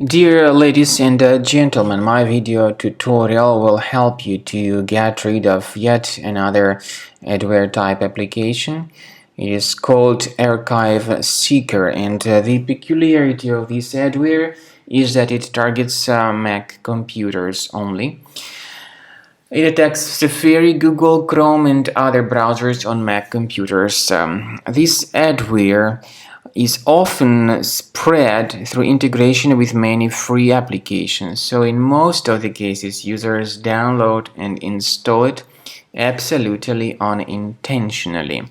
Dear ladies and gentlemen, my video tutorial will help you to get rid of yet another adware type application. It is called ArchieveSeeker, and the peculiarity of this adware is that it targets Mac computers only. It attacks Safari, Google, Chrome, and other browsers on Mac computers. This adware is often spread through integration with many free applications. So in most of the cases, users download and install it absolutely unintentionally.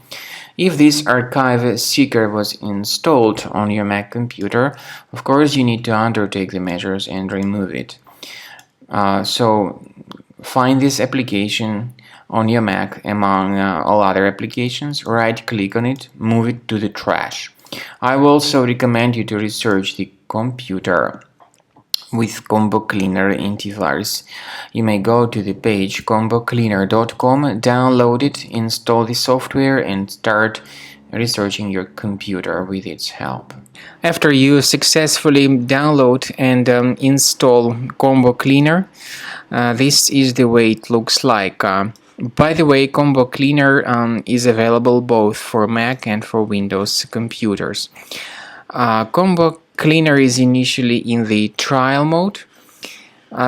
If this ArchieveSeeker was installed on your Mac computer, of course you need to undertake the measures and remove it. So find this application on your Mac among all other applications, right-click on it, move it to the trash. I will also recommend you to research the computer with Combo Cleaner antivirus. You may go to the page combocleaner.com, download it, install the software, and start researching your computer with its help. After you successfully download and install Combo Cleaner, this is the way it looks like. By the way, Combo Cleaner is available both for Mac and for Windows computers. Combo Cleaner is initially in the trial mode,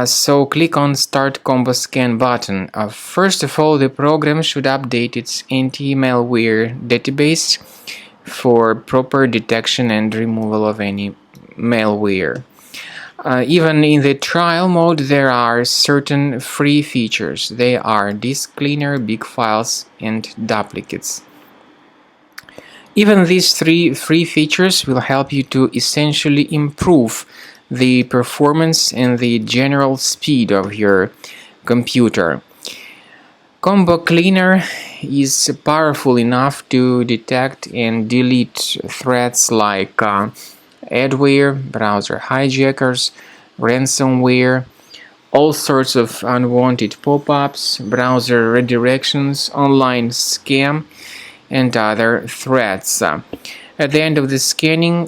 so click on Start Combo Scan button. First of all, the program should update its anti-malware database for proper detection and removal of any malware. Even in the trial mode, there are certain free features. They are disk cleaner, big files, and duplicates. Even these three free features will help you to essentially improve the performance and the general speed of your computer. Combo Cleaner is powerful enough to detect and delete threats like adware, browser hijackers, ransomware, all sorts of unwanted pop-ups, browser redirections, online scam, and other threats. At the end of the scanning,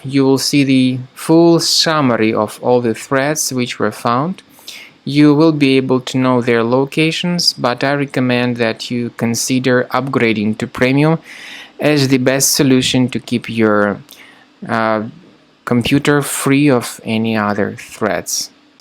you will see the full summary of all the threats which were found. You will be able to know their locations, but I recommend that you consider upgrading to Premium as the best solution to keep your computer free of any other threats.